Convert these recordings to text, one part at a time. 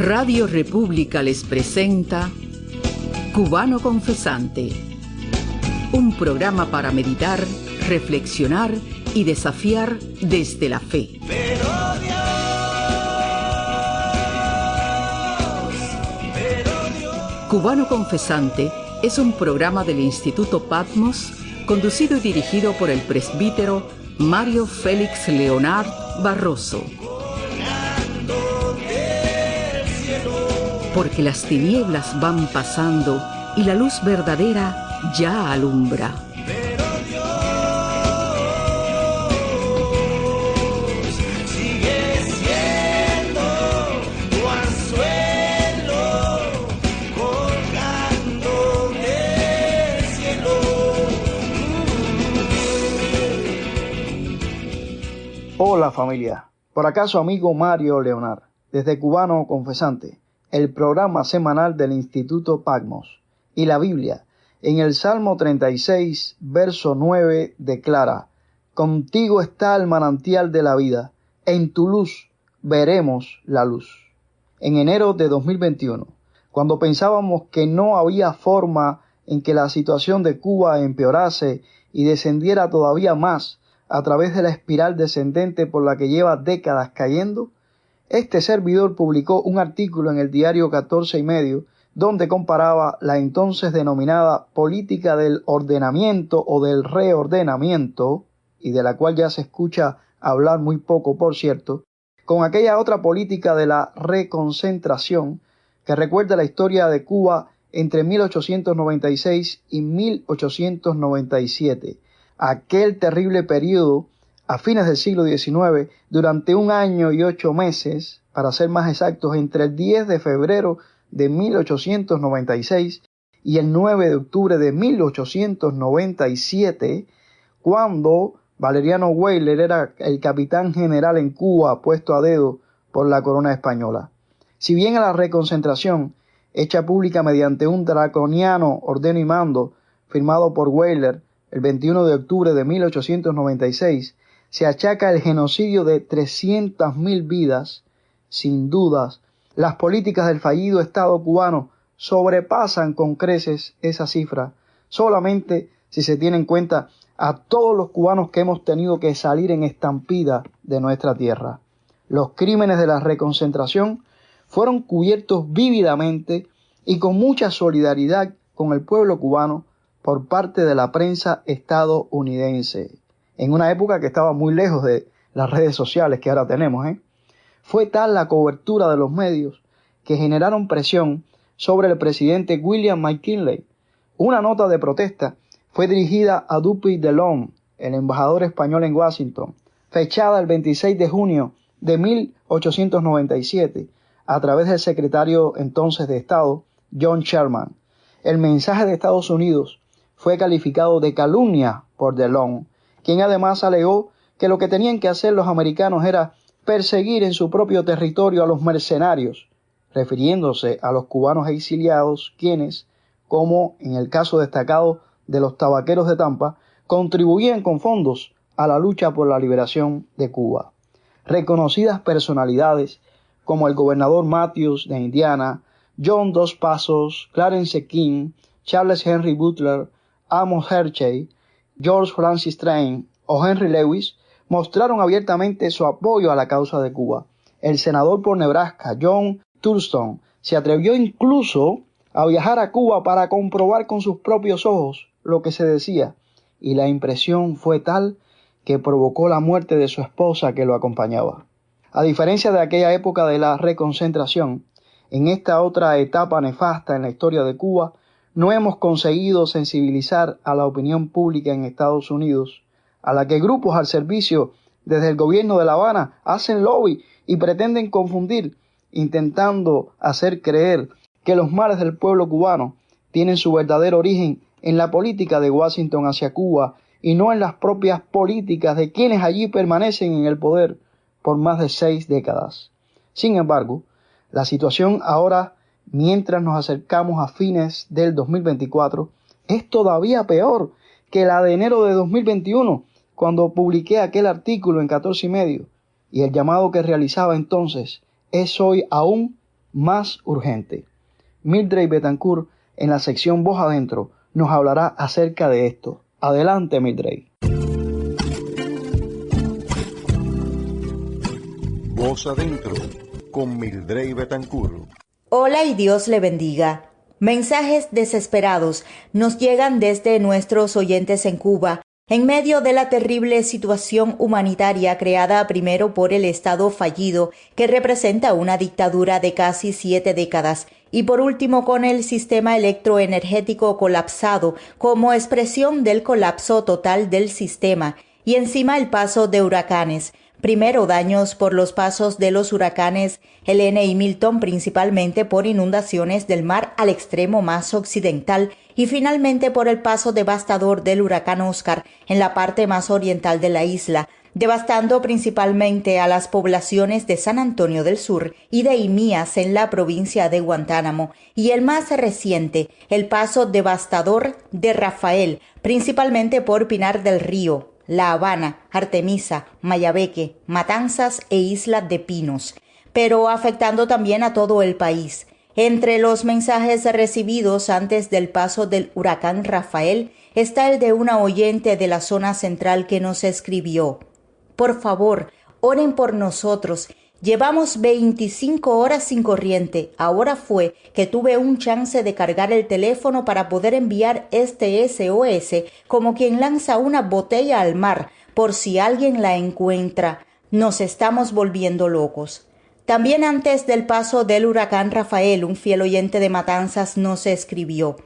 Radio República les presenta Cubano Confesante, un programa para meditar, reflexionar y desafiar desde la fe. Cubano Confesante es un programa del Instituto Patmos, conducido y dirigido por el presbítero Mario Félix Leonard Barroso. Porque las tinieblas van pasando y la luz verdadera ya alumbra. Hola familia, por acá su amigo Mario Leonard, desde Cubano Confesante, el programa semanal del Instituto Patmos. Y la Biblia, en el Salmo 36, verso 9, declara: Contigo está el manantial de la vida, en tu luz veremos la luz. En enero de 2021, cuando pensábamos que no había forma en que la situación de Cuba empeorase y descendiera todavía más a través de la espiral descendente por la que lleva décadas cayendo, este servidor publicó un artículo en el diario 14 y medio donde comparaba la entonces denominada política del ordenamiento o del reordenamiento, y de la cual ya se escucha hablar muy poco, por cierto, con aquella otra política de la reconcentración que recuerda la historia de Cuba entre 1896 y 1897. Aquel terrible periodo a fines del siglo XIX, durante 1 año y 8 meses, para ser más exactos, entre el 10 de febrero de 1896 y el 9 de octubre de 1897, cuando Valeriano Weyler era el capitán general en Cuba puesto a dedo por la corona española. Si bien a la reconcentración, hecha pública mediante un draconiano ordeno y mando firmado por Weyler el 21 de octubre de 1896, se achaca el genocidio de 300.000 vidas, sin dudas, las políticas del fallido Estado cubano sobrepasan con creces esa cifra, solamente si se tiene en cuenta a todos los cubanos que hemos tenido que salir en estampida de nuestra tierra. Los crímenes de la reconcentración fueron cubiertos vívidamente y con mucha solidaridad con el pueblo cubano por parte de la prensa estadounidense, en una época que estaba muy lejos de las redes sociales que ahora tenemos. Fue tal la cobertura de los medios que generaron presión sobre el presidente William McKinley. Una nota de protesta fue dirigida a Dupuy de Lome, el embajador español en Washington, fechada el 26 de junio de 1897, a través del secretario entonces de Estado, John Sherman. El mensaje de Estados Unidos fue calificado de calumnia por de Lome, quien además alegó que lo que tenían que hacer los americanos era perseguir en su propio territorio a los mercenarios, refiriéndose a los cubanos exiliados, quienes, como en el caso destacado de los tabaqueros de Tampa, contribuían con fondos a la lucha por la liberación de Cuba. Reconocidas personalidades como el gobernador Matthews de Indiana, John Dos Passos, Clarence King, Charles Henry Butler, Amos Hershey, George Francis Train o Henry Lewis mostraron abiertamente su apoyo a la causa de Cuba. El senador por Nebraska, John Thurston, se atrevió incluso a viajar a Cuba para comprobar con sus propios ojos lo que se decía, y la impresión fue tal que provocó la muerte de su esposa que lo acompañaba. A diferencia de aquella época de la reconcentración, en esta otra etapa nefasta en la historia de Cuba, no hemos conseguido sensibilizar a la opinión pública en Estados Unidos, a la que grupos al servicio desde el gobierno de La Habana hacen lobby y pretenden confundir, intentando hacer creer que los males del pueblo cubano tienen su verdadero origen en la política de Washington hacia Cuba y no en las propias políticas de quienes allí permanecen en el poder por más de 6 décadas. Sin embargo, la situación ahora, mientras nos acercamos a fines del 2024, es todavía peor que la de enero de 2021, cuando publiqué aquel artículo en 14 y medio, y el llamado que realizaba entonces es hoy aún más urgente. Mildred Betancourt, en la sección Voz Adentro, nos hablará acerca de esto. Adelante, Mildred. Voz Adentro, con Mildred Betancourt. Hola y Dios le bendiga. Mensajes desesperados nos llegan desde nuestros oyentes en Cuba, en medio de la terrible situación humanitaria creada primero por el Estado fallido, que representa una dictadura de casi 7 décadas, y por último con el sistema electroenergético colapsado como expresión del colapso total del sistema, y encima el paso de huracanes. Primero daños por los pasos de los huracanes Helene y Milton, principalmente por inundaciones del mar al extremo más occidental, y finalmente por el paso devastador del huracán Oscar en la parte más oriental de la isla, devastando principalmente a las poblaciones de San Antonio del Sur y de Imías en la provincia de Guantánamo, y el más reciente, el paso devastador de Rafael, principalmente por Pinar del Río, La Habana, Artemisa, Mayabeque, Matanzas e Isla de Pinos, pero afectando también a todo el país. Entre los mensajes recibidos antes del paso del huracán Rafael está el de una oyente de la zona central que nos escribió: por favor, oren por nosotros. Llevamos 25 horas sin corriente. Ahora fue que tuve un chance de cargar el teléfono para poder enviar este SOS como quien lanza una botella al mar por si alguien la encuentra. Nos estamos volviendo locos. También antes del paso del huracán Rafael, un fiel oyente de Matanzas nos escribió: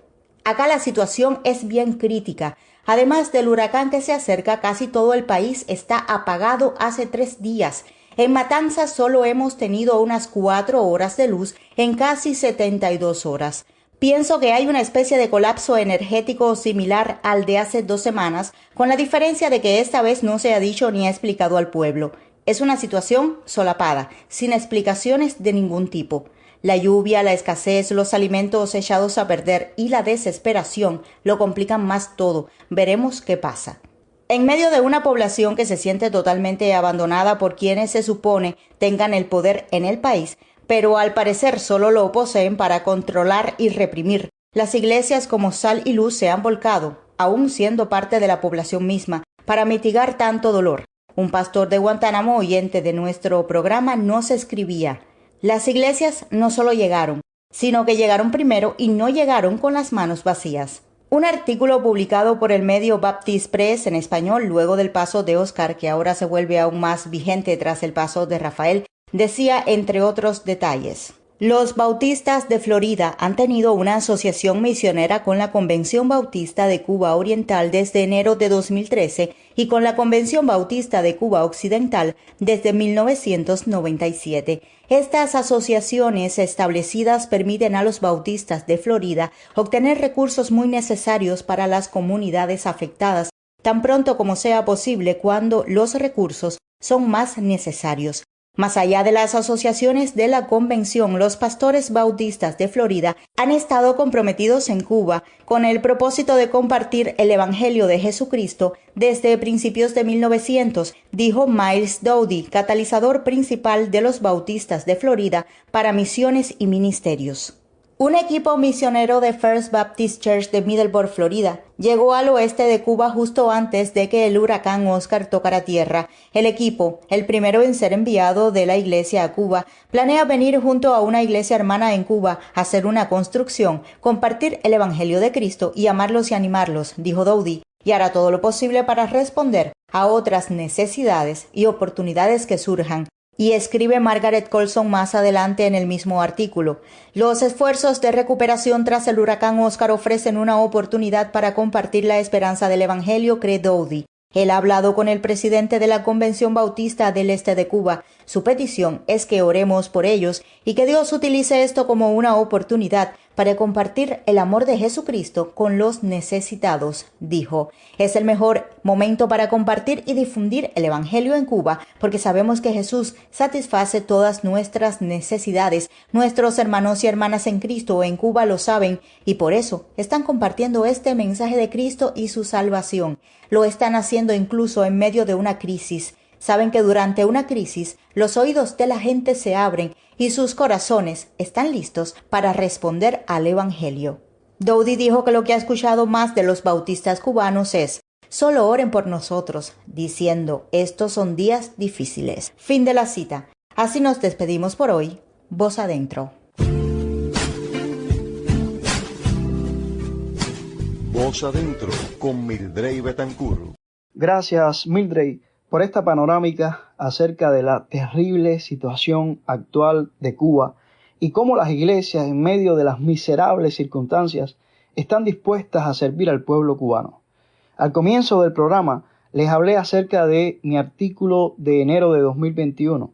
acá la situación es bien crítica. Además del huracán que se acerca, casi todo el país está apagado hace 3 días. En Matanzas solo hemos tenido unas 4 horas de luz en casi 72 horas. Pienso que hay una especie de colapso energético similar al de hace 2 semanas, con la diferencia de que esta vez no se ha dicho ni ha explicado al pueblo. Es una situación solapada, sin explicaciones de ningún tipo. La lluvia, la escasez, los alimentos echados a perder y la desesperación lo complican más todo. Veremos qué pasa. En medio de una población que se siente totalmente abandonada por quienes se supone tengan el poder en el país, pero al parecer solo lo poseen para controlar y reprimir, las iglesias como sal y luz se han volcado, aún siendo parte de la población misma, para mitigar tanto dolor. Un pastor de Guantánamo, oyente de nuestro programa, nos escribía: las iglesias no solo llegaron, sino que llegaron primero y no llegaron con las manos vacías. Un artículo publicado por el medio Baptist Press en español luego del paso de Oscar, que ahora se vuelve aún más vigente tras el paso de Rafael, decía, entre otros detalles: los bautistas de Florida han tenido una asociación misionera con la Convención Bautista de Cuba Oriental desde enero de 2013 y con la Convención Bautista de Cuba Occidental desde 1997. Estas asociaciones establecidas permiten a los bautistas de Florida obtener recursos muy necesarios para las comunidades afectadas, tan pronto como sea posible cuando los recursos son más necesarios. Más allá de las asociaciones de la convención, los pastores bautistas de Florida han estado comprometidos en Cuba con el propósito de compartir el Evangelio de Jesucristo desde principios de 1900, dijo Miles Dowdy, catalizador principal de los bautistas de Florida para misiones y ministerios. Un equipo misionero de First Baptist Church de Middleborough, Florida, llegó al oeste de Cuba justo antes de que el huracán Oscar tocara tierra. El equipo, el primero en ser enviado de la iglesia a Cuba, planea venir junto a una iglesia hermana en Cuba a hacer una construcción, compartir el Evangelio de Cristo y amarlos y animarlos, dijo Dowdy, y hará todo lo posible para responder a otras necesidades y oportunidades que surjan. Y escribe Margaret Colson más adelante en el mismo artículo: los esfuerzos de recuperación tras el huracán Oscar ofrecen una oportunidad para compartir la esperanza del Evangelio, cree Dowdy. Él ha hablado con el presidente de la Convención Bautista del Este de Cuba. Su petición es que oremos por ellos y que Dios utilice esto como una oportunidad para compartir el amor de Jesucristo con los necesitados, dijo. Es el mejor momento para compartir y difundir el Evangelio en Cuba porque sabemos que Jesús satisface todas nuestras necesidades. Nuestros hermanos y hermanas en Cristo en Cuba lo saben y por eso están compartiendo este mensaje de Cristo y su salvación. Lo están haciendo incluso en medio de una crisis. Saben que durante una crisis los oídos de la gente se abren y sus corazones están listos para responder al Evangelio. Doudy dijo que lo que ha escuchado más de los bautistas cubanos es: solo oren por nosotros, diciendo, estos son días difíciles. Fin de la cita. Así nos despedimos por hoy. Voz adentro. Voz adentro con Mildred Betancourt. Gracias, Mildred, por esta panorámica acerca de la terrible situación actual de Cuba y cómo las iglesias, en medio de las miserables circunstancias, están dispuestas a servir al pueblo cubano. Al comienzo del programa les hablé acerca de mi artículo de enero de 2021.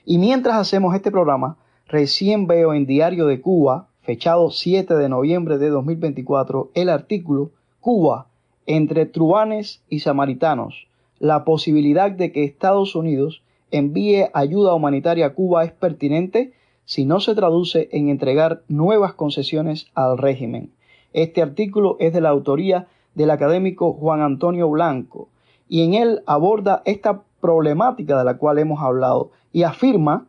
Y mientras hacemos este programa, recién veo en Diario de Cuba, fechado 7 de noviembre de 2024, el artículo Cuba, entre truhanes y samaritanos. La posibilidad de que Estados Unidos envíe ayuda humanitaria a Cuba es pertinente si no se traduce en entregar nuevas concesiones al régimen. Este artículo es de la autoría del académico Juan Antonio Blanco y en él aborda esta problemática de la cual hemos hablado y afirma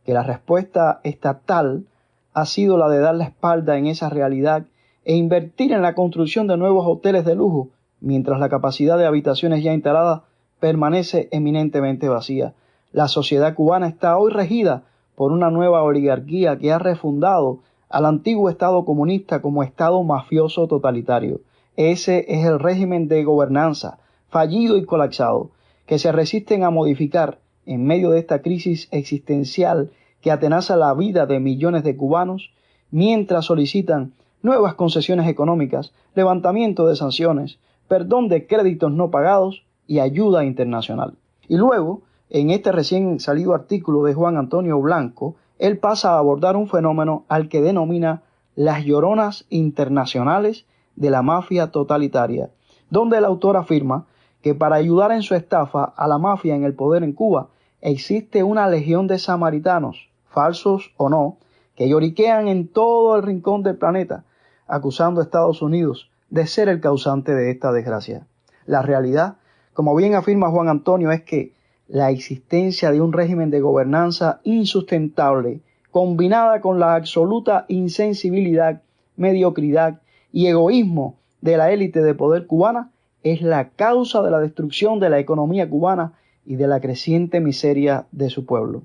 que la respuesta estatal ha sido la de dar la espalda en esa realidad e invertir en la construcción de nuevos hoteles de lujo, mientras la capacidad de habitaciones ya instaladas permanece eminentemente vacía. La sociedad cubana está hoy regida por una nueva oligarquía que ha refundado al antiguo Estado comunista como Estado mafioso totalitario. Ese es el régimen de gobernanza, fallido y colapsado, que se resisten a modificar en medio de esta crisis existencial que atenaza la vida de millones de cubanos, mientras solicitan nuevas concesiones económicas, levantamiento de sanciones, perdón de créditos no pagados y ayuda internacional. Y luego, en este recién salido artículo de Juan Antonio Blanco, él pasa a abordar un fenómeno al que denomina las lloronas internacionales de la mafia totalitaria, donde el autor afirma que para ayudar en su estafa a la mafia en el poder en Cuba, existe una legión de samaritanos, falsos o no, que lloriquean en todo el rincón del planeta, acusando a Estados Unidos de ser el causante de esta desgracia. La realidad, como bien afirma Juan Antonio, es que la existencia de un régimen de gobernanza insustentable, combinada con la absoluta insensibilidad, mediocridad y egoísmo de la élite de poder cubana, es la causa de la destrucción de la economía cubana y de la creciente miseria de su pueblo.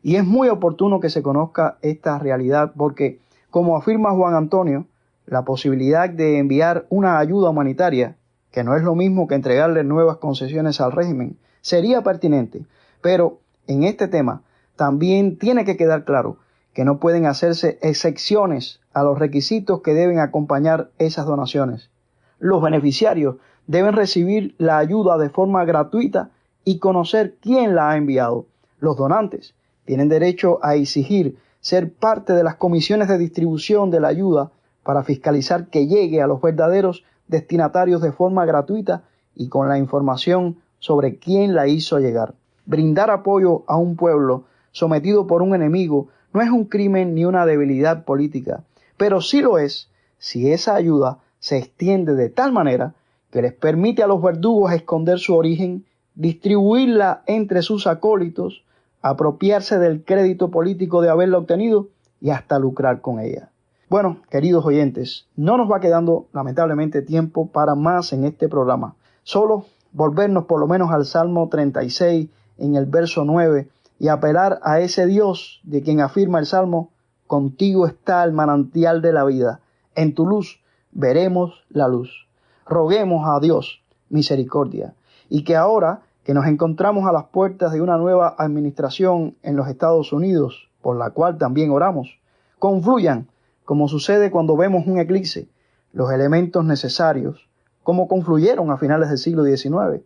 Y es muy oportuno que se conozca esta realidad porque, como afirma Juan Antonio, la posibilidad de enviar una ayuda humanitaria, que no es lo mismo que entregarle nuevas concesiones al régimen, sería pertinente, pero en este tema también tiene que quedar claro que no pueden hacerse excepciones a los requisitos que deben acompañar esas donaciones. Los beneficiarios deben recibir la ayuda de forma gratuita y conocer quién la ha enviado. Los donantes tienen derecho a exigir ser parte de las comisiones de distribución de la ayuda para fiscalizar que llegue a los verdaderos destinatarios de forma gratuita y con la información sobre quién la hizo llegar. Brindar apoyo a un pueblo sometido por un enemigo no es un crimen ni una debilidad política, pero sí lo es si esa ayuda se extiende de tal manera que les permite a los verdugos esconder su origen, distribuirla entre sus acólitos, apropiarse del crédito político de haberla obtenido y hasta lucrar con ella. Bueno, queridos oyentes, no nos va quedando lamentablemente tiempo para más en este programa. Solo volvernos por lo menos al Salmo 36 en el verso 9 y apelar a ese Dios de quien afirma el Salmo: contigo está el manantial de la vida, en tu luz veremos la luz. Roguemos a Dios misericordia y que ahora que nos encontramos a las puertas de una nueva administración en los Estados Unidos, por la cual también oramos, confluyan, como sucede cuando vemos un eclipse, los elementos necesarios, como confluyeron a finales del siglo XIX,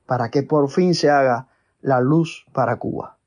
para que por fin se haga la luz para Cuba.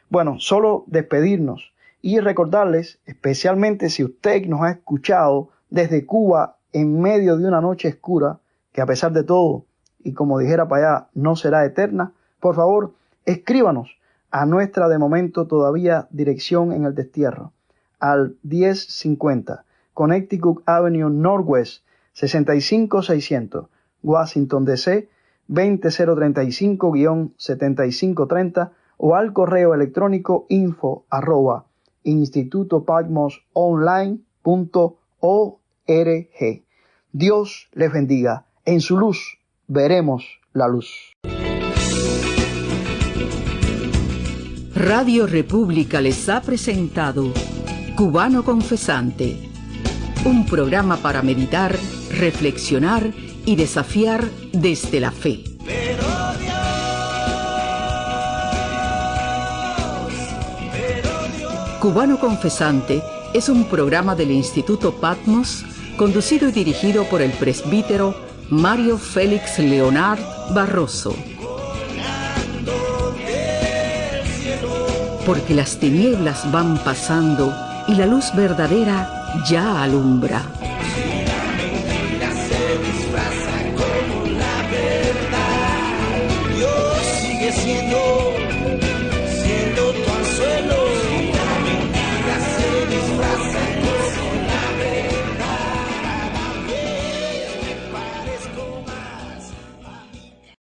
Bueno, solo despedirnos y recordarles, especialmente si usted nos ha escuchado desde Cuba en medio de una noche oscura, que a pesar de todo, y como dijera para allá, no será eterna, por favor, escríbanos a nuestra de momento todavía dirección en el destierro, al 1050 Connecticut Avenue Northwest 65600, Washington DC 20035-7530 o al correo electrónico info@institutopatmosonline.org. Dios les bendiga. En su luz veremos la luz. Radio República les ha presentado Cubano Confesante, un programa para meditar, reflexionar y desafiar desde la fe. Cubano Confesante es un programa del Instituto Patmos, conducido y dirigido por el presbítero Mario Félix Leonard Barroso. Porque las tinieblas van pasando y la luz verdadera ya alumbra.